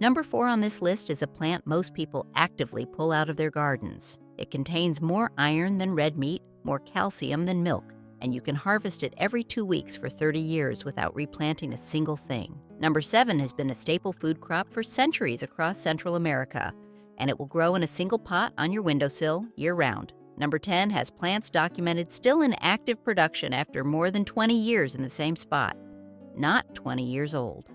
Number 4 on this list is a plant most people actively pull out of their gardens. It contains more iron than red meat, more calcium than milk, and you can harvest it every 2 weeks for 30 years without replanting a single thing. Number 7 has been a staple food crop for centuries across Central America, and it will grow in a single pot on your windowsill year-round. Number 10 has plants documented still in active production after more than 20 years in the same spot. Not 20 years old.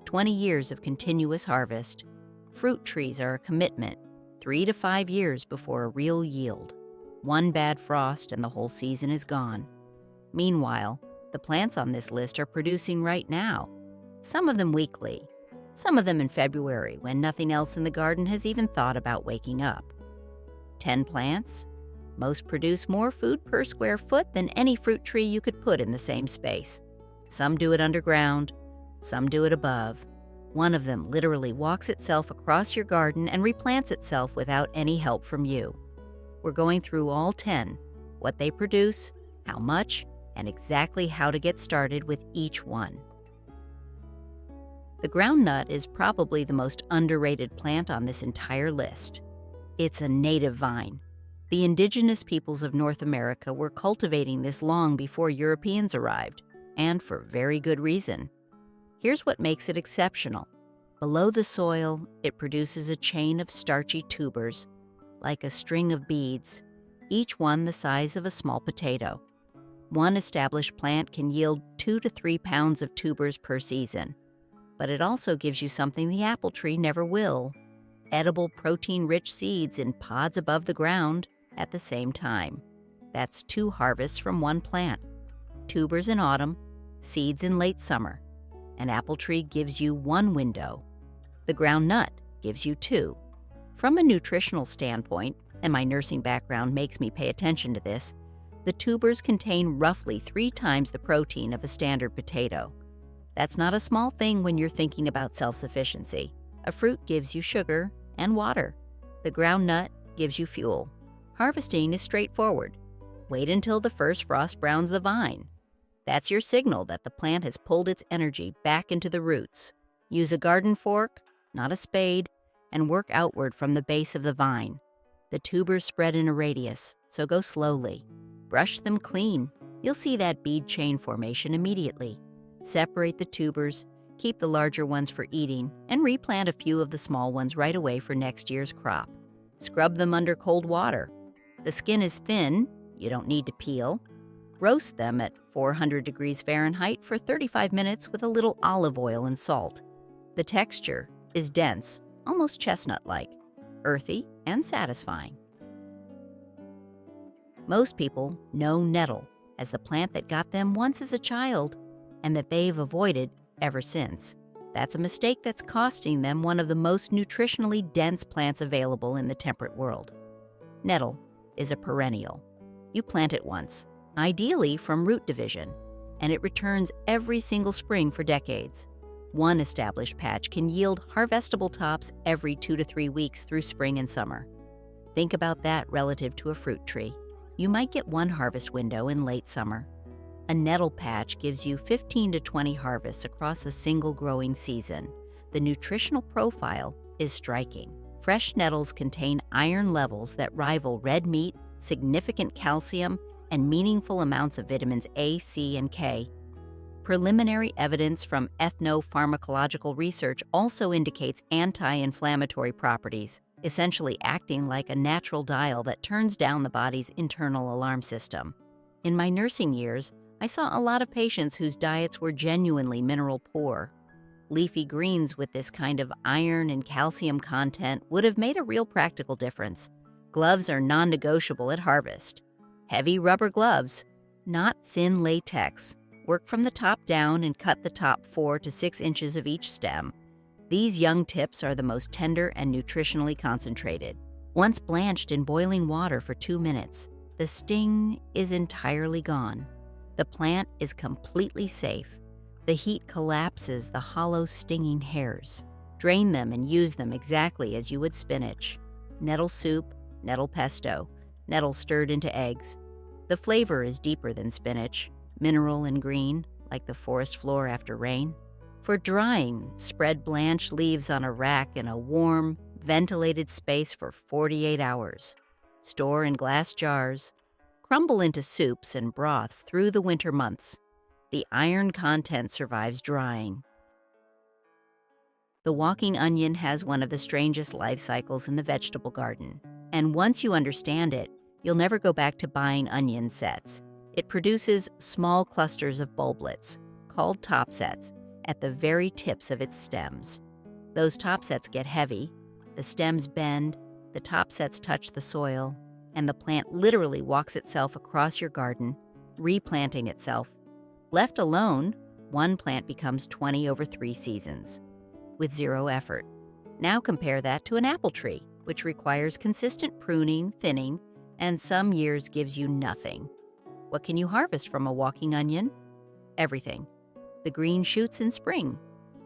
20 years of continuous harvest. Fruit trees are a commitment, 3 to 5 years before a real yield. One bad frost and the whole season is gone. Meanwhile, the plants on this list are producing right now. Some of them weekly, some of them in February when nothing else in the garden has even thought about waking up. 10 plants. Most produce more food per square foot than any fruit tree you could put in the same space. Some do it underground, some do it above. One of them literally walks itself across your garden and replants itself without any help from you. We're going through all 10, what they produce, how much, and exactly how to get started with each one. The groundnut is probably the most underrated plant on this entire list. It's a native vine. The indigenous peoples of North America were cultivating this long before Europeans arrived, and for very good reason. Here's what makes it exceptional. Below the soil, it produces a chain of starchy tubers, like a string of beads, each one the size of a small potato. One established plant can yield 2 to 3 pounds of tubers per season, but it also gives you something the apple tree never will: edible protein-rich seeds in pods above the ground at the same time. That's 2 harvests from one plant. Tubers in autumn, seeds in late summer. An apple tree gives you 1 window. The groundnut gives you 2. From a nutritional standpoint, and my nursing background makes me pay attention to this, the tubers contain roughly 3 times the protein of a standard potato. That's not a small thing when you're thinking about self-sufficiency. A fruit gives you sugar and water. The groundnut gives you fuel. Harvesting is straightforward. Wait until the first frost browns the vine. That's your signal that the plant has pulled its energy back into the roots. Use a garden fork, not a spade, and work outward from the base of the vine. The tubers spread in a radius, so go slowly. Brush them clean. You'll see that bead chain formation immediately. Separate the tubers, keep the larger ones for eating, and replant a few of the small ones right away for next year's crop. Scrub them under cold water. The skin is thin, you don't need to peel. Roast them at 400 degrees Fahrenheit for 35 minutes with a little olive oil and salt. The texture is dense, almost chestnut-like, earthy, and satisfying. Most people know nettle as the plant that got them once as a child and that they've avoided ever since. That's a mistake that's costing them one of the most nutritionally dense plants available in the temperate world. Nettle is a perennial. You plant it once, ideally from root division, and it returns every single spring for decades. One established patch can yield harvestable tops every 2 to 3 weeks through spring and summer. Think about that relative to a fruit tree. You might get 1 harvest window in late summer. A nettle patch gives you 15 to 20 harvests across a single growing season. The nutritional profile is striking. Fresh nettles contain iron levels that rival red meat, significant calcium, and meaningful amounts of vitamins A, C, and K. Preliminary evidence from ethnopharmacological research also indicates anti-inflammatory properties, essentially acting like a natural dial that turns down the body's internal alarm system. In my nursing years, I saw a lot of patients whose diets were genuinely mineral poor. Leafy greens with this kind of iron and calcium content would have made a real practical difference. Gloves are non-negotiable at harvest. Heavy rubber gloves, not thin latex. Work from the top down and cut the top 4 to 6 inches of each stem. These young tips are the most tender and nutritionally concentrated. Once blanched in boiling water for 2 minutes, the sting is entirely gone. The plant is completely safe. The heat collapses the hollow, stinging hairs. Drain them and use them exactly as you would spinach. Nettle soup, nettle pesto, nettle stirred into eggs. The flavor is deeper than spinach, mineral and green, like the forest floor after rain. For drying, spread blanched leaves on a rack in a warm, ventilated space for 48 hours. Store in glass jars. Crumble into soups and broths through the winter months. The iron content survives drying. The walking onion has one of the strangest life cycles in the vegetable garden. And once you understand it, you'll never go back to buying onion sets. It produces small clusters of bulblets, called topsets, at the very tips of its stems. Those topsets get heavy, the stems bend, the topsets touch the soil, and the plant literally walks itself across your garden, replanting itself. Left alone, one plant becomes 20 over 3 seasons, with zero effort. Now compare that to an apple tree, which requires consistent pruning, thinning, and some years gives you nothing. What can you harvest from a walking onion? Everything. The green shoots in spring,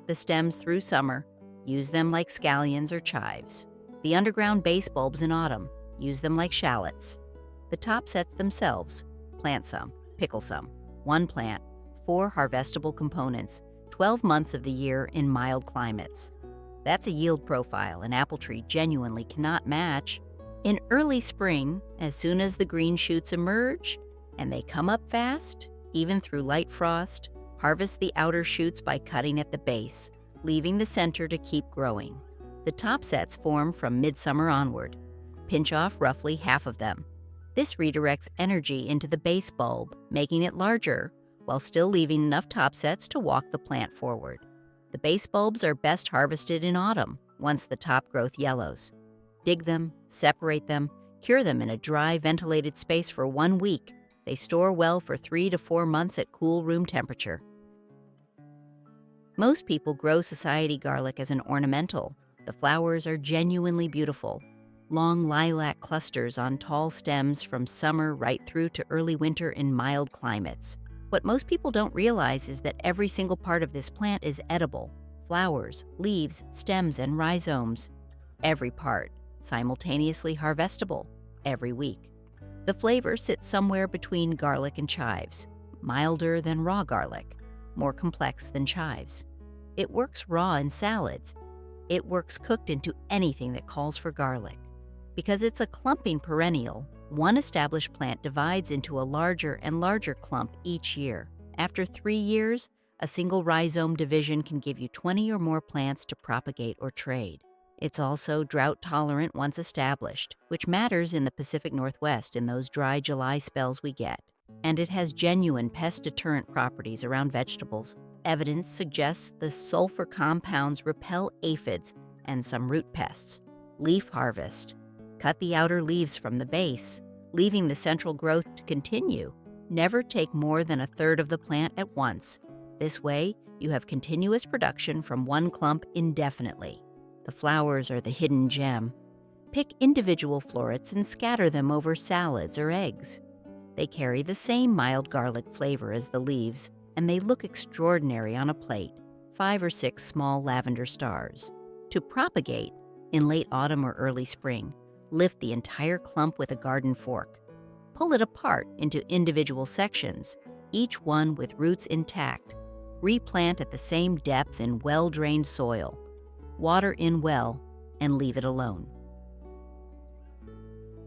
the stems through summer, use them like scallions or chives. The underground base bulbs in autumn, use them like shallots. The topsets themselves, plant some, pickle some. One plant, 4 harvestable components, 12 months of the year in mild climates. That's a yield profile an apple tree genuinely cannot match. In early spring, as soon as the green shoots emerge, and they come up fast, even through light frost, harvest the outer shoots by cutting at the base, leaving the center to keep growing. The topsets form from midsummer onward. Pinch off roughly half of them. This redirects energy into the base bulb, making it larger, while still leaving enough topsets to walk the plant forward. The base bulbs are best harvested in autumn, once the top growth yellows. Dig them, separate them, cure them in a dry, ventilated space for 1 week. They store well for 3 to 4 months at cool room temperature. Most people grow society garlic as an ornamental. The flowers are genuinely beautiful. Long lilac clusters on tall stems from summer right through to early winter in mild climates. What most people don't realize is that every single part of this plant is edible. Flowers, leaves, stems, and rhizomes. Every part, simultaneously harvestable, every week. The flavor sits somewhere between garlic and chives, milder than raw garlic, more complex than chives. It works raw in salads. It works cooked into anything that calls for garlic. Because it's a clumping perennial, one established plant divides into a larger and larger clump each year. After 3 years, a single rhizome division can give you 20 or more plants to propagate or trade. It's also drought-tolerant once established, which matters in the Pacific Northwest in those dry July spells we get. And it has genuine pest deterrent properties around vegetables. Evidence suggests the sulfur compounds repel aphids and some root pests. Leaf harvest. Cut the outer leaves from the base, leaving the central growth to continue. Never take more than 1/3 of the plant at once. This way, you have continuous production from one clump indefinitely. The flowers are the hidden gem. Pick individual florets and scatter them over salads or eggs. They carry the same mild garlic flavor as the leaves, and they look extraordinary on a plate, 5 or 6 small lavender stars. To propagate, in late autumn or early spring, lift the entire clump with a garden fork. Pull it apart into individual sections, each one with roots intact. Replant at the same depth in well-drained soil. Water in well, and leave it alone.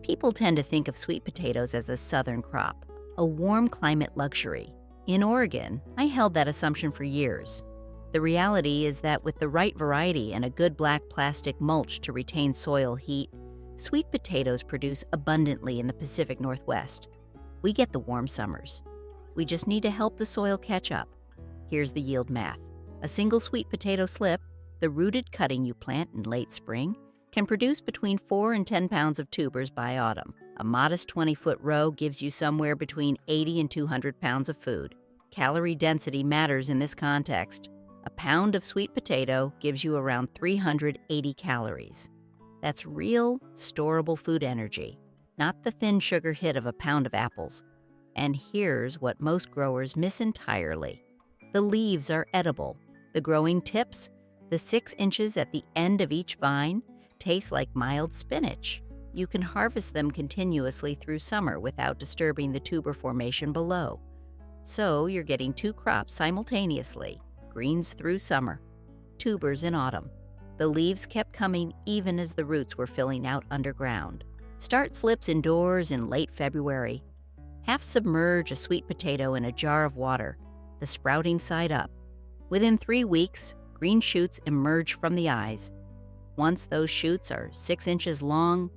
People tend to think of sweet potatoes as a southern crop, a warm climate luxury. In Oregon, I held that assumption for years. The reality is that with the right variety and a good black plastic mulch to retain soil heat, sweet potatoes produce abundantly in the Pacific Northwest. We get the warm summers. We just need to help the soil catch up. Here's the yield math. A single sweet potato slip, the rooted cutting you plant in late spring, can produce between 4 and 10 pounds of tubers by autumn. A modest 20-foot row gives you somewhere between 80 and 200 pounds of food. Calorie density matters in this context. A pound of sweet potato gives you around 380 calories. That's real, storable food energy, not the thin sugar hit of a pound of apples. And here's what most growers miss entirely. The leaves are edible. The growing tips, the 6 inches at the end of each vine, taste like mild spinach. You can harvest them continuously through summer without disturbing the tuber formation below. So you're getting 2 crops simultaneously. greens through summer, tubers in autumn. The leaves kept coming even as the roots were filling out underground. Start slips indoors in late February. Half submerge a sweet potato in a jar of water, the sprouting side up. Within 3 weeks, green shoots emerge from the eyes. Once those shoots are 6 inches long,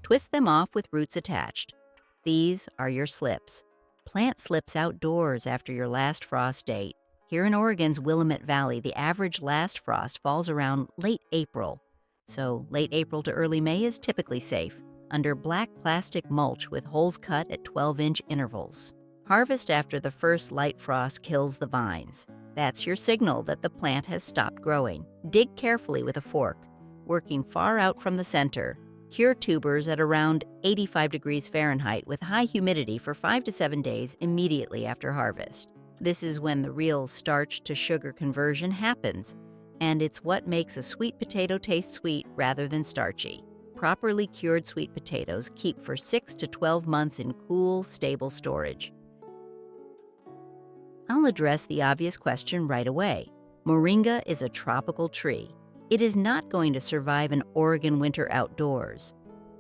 twist them off with roots attached. These are your slips. Plant slips outdoors after your last frost date. Here in Oregon's Willamette Valley, the average last frost falls around late April. So late April to early May is typically safe, under black plastic mulch with holes cut at 12-inch intervals. Harvest after the first light frost kills the vines. That's your signal that the plant has stopped growing. Dig carefully with a fork, working far out from the center. Cure tubers at around 85 degrees Fahrenheit with high humidity for 5 to 7 days immediately after harvest. This is when the real starch to sugar conversion happens, and it's what makes a sweet potato taste sweet rather than starchy. Properly cured sweet potatoes keep for 6 to 12 months in cool, stable storage. I'll address the obvious question right away. Moringa is a tropical tree. It is not going to survive an Oregon winter outdoors,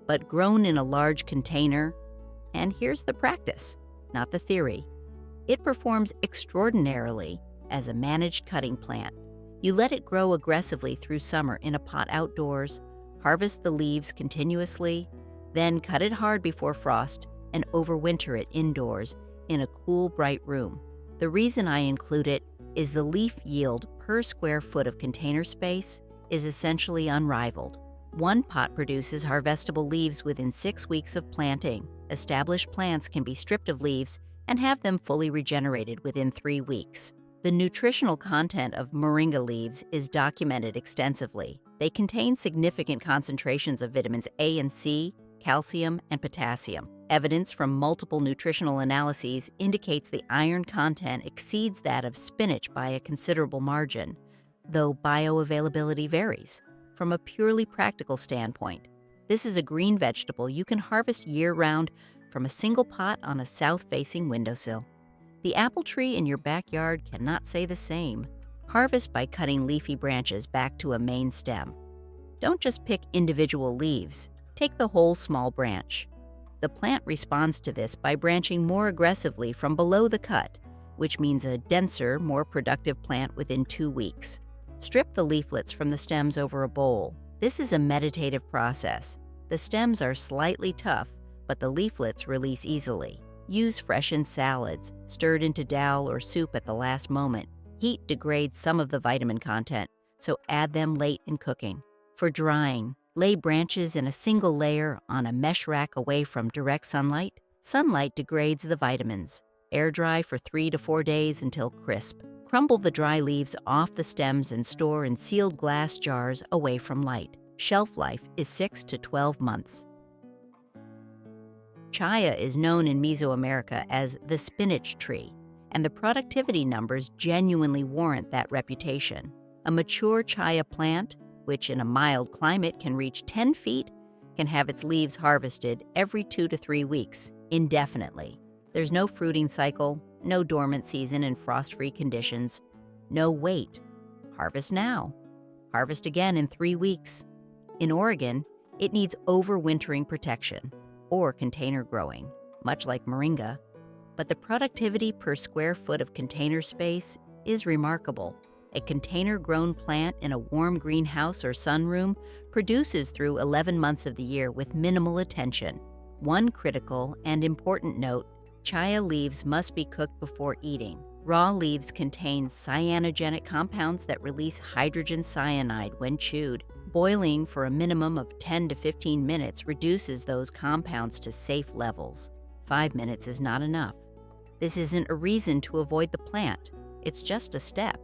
but grown in a large container, and here's the practice, not the theory. It performs extraordinarily as a managed cutting plant. You let it grow aggressively through summer in a pot outdoors, harvest the leaves continuously, then cut it hard before frost and overwinter it indoors in a cool, bright room. The reason I include it is the leaf yield per square foot of container space is essentially unrivaled. One pot produces harvestable leaves within 6 weeks of planting. Established plants can be stripped of leaves and have them fully regenerated within 3 weeks. The nutritional content of moringa leaves is documented extensively. They contain significant concentrations of vitamins A and C, calcium, and potassium. Evidence from multiple nutritional analyses indicates the iron content exceeds that of spinach by a considerable margin, though bioavailability varies. From a purely practical standpoint, this is a green vegetable you can harvest year-round from a single pot on a south-facing windowsill. The apple tree in your backyard cannot say the same. Harvest by cutting leafy branches back to a main stem. Don't just pick individual leaves. Take the whole small branch. The plant responds to this by branching more aggressively from below the cut, which means a denser, more productive plant within 2 weeks. Strip the leaflets from the stems over a bowl. This is a meditative process. The stems are slightly tough, but the leaflets release easily. Use fresh in salads, stirred into dal or soup at the last moment. Heat degrades some of the vitamin content, so add them late in cooking. For drying, lay branches in a single layer on a mesh rack away from direct sunlight. Sunlight degrades the vitamins. Air dry for 3 to 4 days until crisp. Crumble the dry leaves off the stems and store in sealed glass jars away from light. Shelf life is 6 to 12 months. Chaya is known in Mesoamerica as the spinach tree, and the productivity numbers genuinely warrant that reputation. A mature Chaya plant, which in a mild climate can reach 10 feet, can have its leaves harvested every 2 to 3 weeks, indefinitely. There's no fruiting cycle, no dormant season in frost-free conditions, no wait. Harvest now. Harvest again in 3 weeks. In Oregon, it needs overwintering protection, or container growing, much like moringa, but the productivity per square foot of container space is remarkable. A container-grown plant in a warm greenhouse or sunroom produces through 11 months of the year with minimal attention. One critical and important note: Chaya leaves must be cooked before eating. Raw leaves contain cyanogenic compounds that release hydrogen cyanide when chewed. Boiling for a minimum of 10 to 15 minutes reduces those compounds to safe levels. 5 minutes is not enough. This isn't a reason to avoid the plant. It's just a step.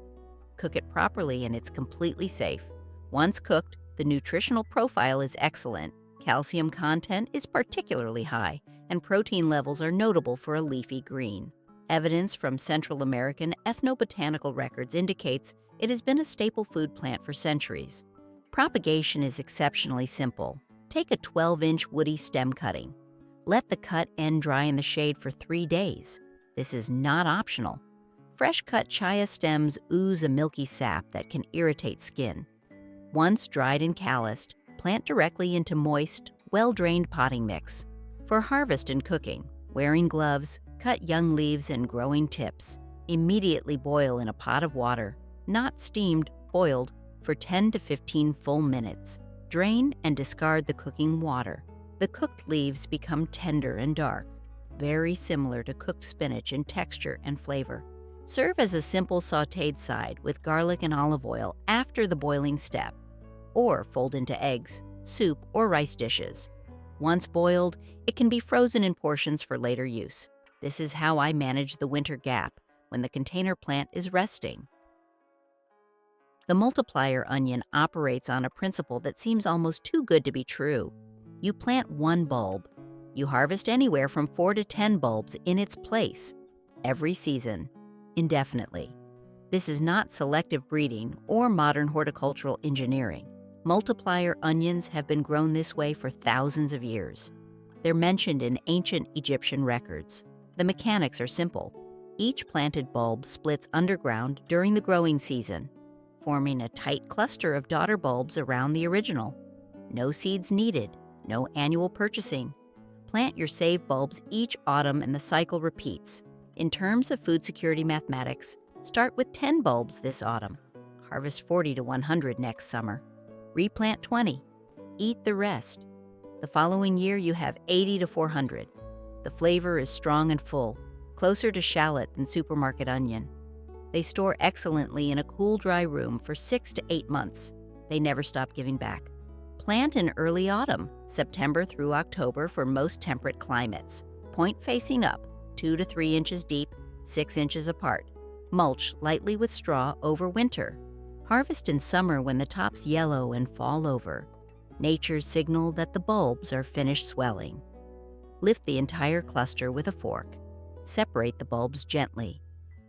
Cook it properly and it's completely safe. Once cooked, the nutritional profile is excellent. Calcium content is particularly high, and protein levels are notable for a leafy green. Evidence from Central American ethnobotanical records indicates it has been a staple food plant for centuries. Propagation is exceptionally simple. Take a 12-inch woody stem cutting. Let the cut end dry in the shade for 3 days. This is not optional. Fresh-cut Chaya stems ooze a milky sap that can irritate skin. Once dried and calloused, plant directly into moist, well-drained potting mix. For harvest and cooking, wearing gloves, cut young leaves and growing tips. Immediately boil in a pot of water, not steamed, boiled, for 10 to 15 full minutes. Drain and discard the cooking water. The cooked leaves become tender and dark, very similar to cooked spinach in texture and flavor. Serve as a simple sautéed side with garlic and olive oil after the boiling step, or fold into eggs, soup, or rice dishes. Once boiled, it can be frozen in portions for later use. This is how I manage the winter gap when the container plant is resting. The multiplier onion operates on a principle that seems almost too good to be true. You plant one bulb. You harvest anywhere from 4 to 10 bulbs in its place, every season, indefinitely. This is not selective breeding or modern horticultural engineering. Multiplier onions have been grown this way for thousands of years. They're mentioned in ancient Egyptian records. The mechanics are simple. Each planted bulb splits underground during the growing season, forming a tight cluster of daughter bulbs around the original. No seeds needed, no annual purchasing. Plant your saved bulbs each autumn and the cycle repeats. In terms of food security mathematics, start with 10 bulbs this autumn. Harvest 40 to 100 next summer. Replant 20. Eat the rest. The following year you have 80 to 400. The flavor is strong and full, closer to shallot than supermarket onion. They store excellently in a cool, dry room for 6 to 8 months. They never stop giving back. Plant in early autumn, September through October for most temperate climates. Point facing up, 2 to 3 inches deep, 6 inches apart. Mulch lightly with straw over winter. Harvest in summer when the tops yellow and fall over. Nature's signal that the bulbs are finished swelling. Lift the entire cluster with a fork. Separate the bulbs gently.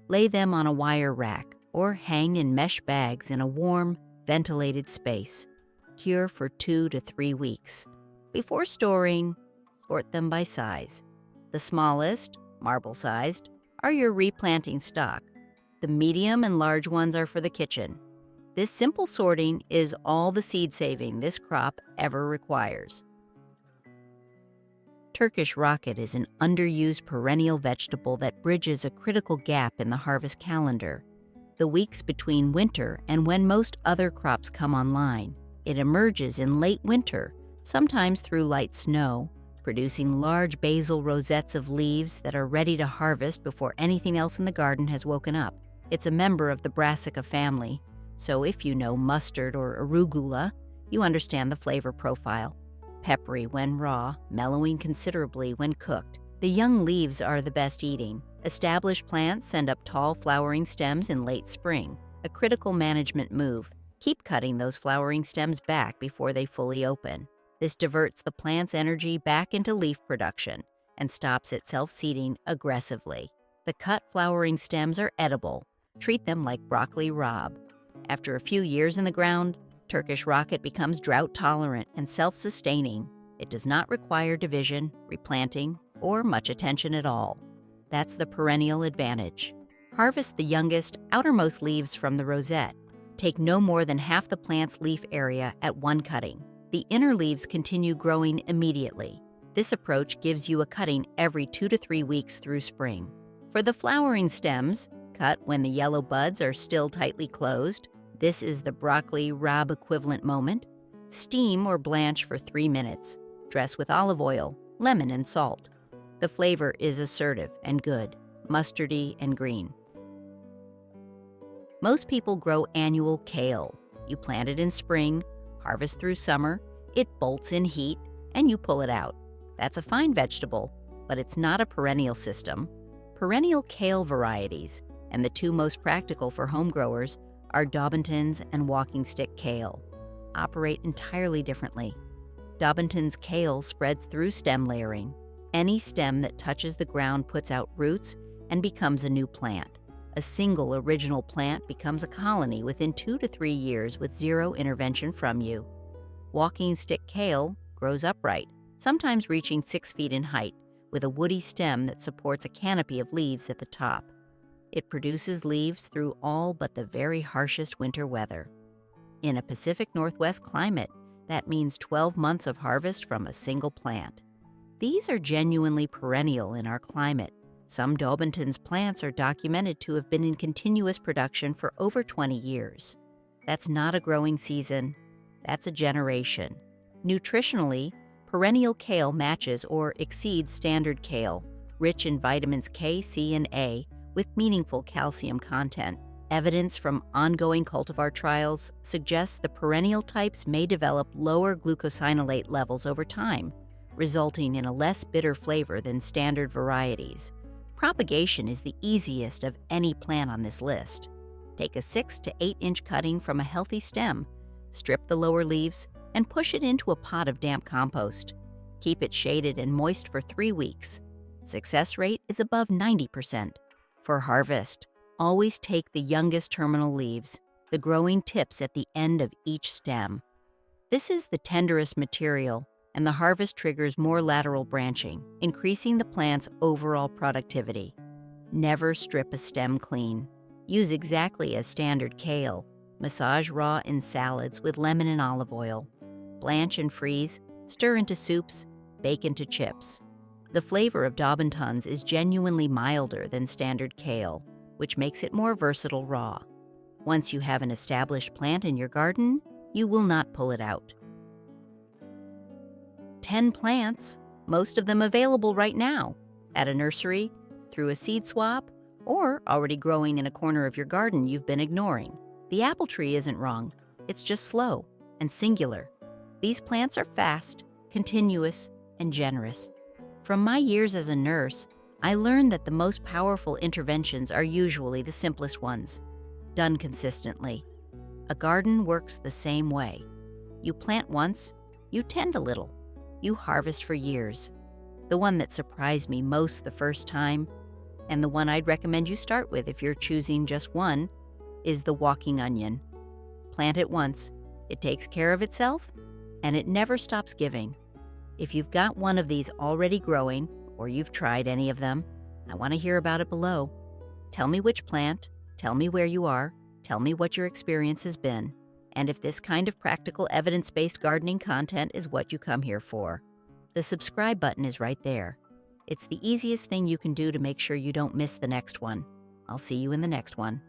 Lay them on a wire rack or hang in mesh bags in a warm, ventilated space. Cure for 2 to 3 weeks. Before storing, sort them by size. The smallest, marble-sized, are your replanting stock. The medium and large ones are for the kitchen. This simple sorting is all the seed saving this crop ever requires. Turkish rocket is an underused perennial vegetable that bridges a critical gap in the harvest calendar. The weeks between winter and when most other crops come online. It emerges in late winter, sometimes through light snow, producing large basal rosettes of leaves that are ready to harvest before anything else in the garden has woken up. It's a member of the Brassica family, so if you know mustard or arugula, you understand the flavor profile. Peppery when raw, mellowing considerably when cooked. The young leaves are the best eating. Established plants send up tall flowering stems in late spring, a critical management move. Keep cutting those flowering stems back before they fully open. This diverts the plant's energy back into leaf production and stops it self-seeding aggressively. The cut flowering stems are edible. Treat them like broccoli rabe. After a few years in the ground, Turkish rocket becomes drought-tolerant and self-sustaining. It does not require division, replanting, or much attention at all. That's the perennial advantage. Harvest the youngest, outermost leaves from the rosette. Take no more than half the plant's leaf area at one cutting. The inner leaves continue growing immediately. This approach gives you a cutting every 2 to 3 weeks through spring. For the flowering stems, cut when the yellow buds are still tightly closed. This is the broccoli rabe equivalent moment. Steam or blanch for 3 minutes. Dress with olive oil, lemon, and salt. The flavor is assertive and good, mustardy and green. Most people grow annual kale. You plant it in spring, harvest through summer, it bolts in heat, and you pull it out. That's a fine vegetable, but it's not a perennial system. Perennial kale varieties, and the two most practical for home growers, are Dobbinton's and walking stick kale. Operate entirely differently. Dobbinton's kale spreads through stem layering. Any stem that touches the ground puts out roots and becomes a new plant. A single original plant becomes a colony within 2 to 3 years with zero intervention from you. Walking stick kale grows upright, sometimes reaching 6 feet in height, with a woody stem that supports a canopy of leaves at the top. It produces leaves through all but the very harshest winter weather. In a Pacific Northwest climate, that means 12 months of harvest from a single plant. These are genuinely perennial in our climate. Some Daubenton's plants are documented to have been in continuous production for over 20 years. That's not a growing season, that's a generation. Nutritionally, perennial kale matches or exceeds standard kale, rich in vitamins K, C, and A, with meaningful calcium content. Evidence from ongoing cultivar trials suggests the perennial types may develop lower glucosinolate levels over time, resulting in a less bitter flavor than standard varieties. Propagation is the easiest of any plant on this list. Take a 6 to 8 inch cutting from a healthy stem, strip the lower leaves, and push it into a pot of damp compost. Keep it shaded and moist for 3 weeks. Success rate is above 90%. For harvest, always take the youngest terminal leaves, the growing tips at the end of each stem. This is the tenderest material, and the harvest triggers more lateral branching, increasing the plant's overall productivity. Never strip a stem clean. Use exactly as standard kale. Massage raw in salads with lemon and olive oil. Blanch and freeze, stir into soups, bake into chips. The flavor of Daubenton's is genuinely milder than standard kale, which makes it more versatile raw. Once you have an established plant in your garden, you will not pull it out. 10 plants, most of them available right now, at a nursery, through a seed swap, or already growing in a corner of your garden you've been ignoring. The apple tree isn't wrong, it's just slow and singular. These plants are fast, continuous, and generous. From my years as a nurse, I learned that the most powerful interventions are usually the simplest ones, done consistently. A garden works the same way. You plant once, you tend a little, you harvest for years. The one that surprised me most the first time, and the one I'd recommend you start with if you're choosing just one, is the walking onion. Plant it once, it takes care of itself, and it never stops giving. If you've got one of these already growing, or you've tried any of them, I want to hear about it below. Tell me which plant, tell me where you are, tell me what your experience has been, and if this kind of practical evidence-based gardening content is what you come here for. The subscribe button is right there. It's the easiest thing you can do to make sure you don't miss the next one. I'll see you in the next one.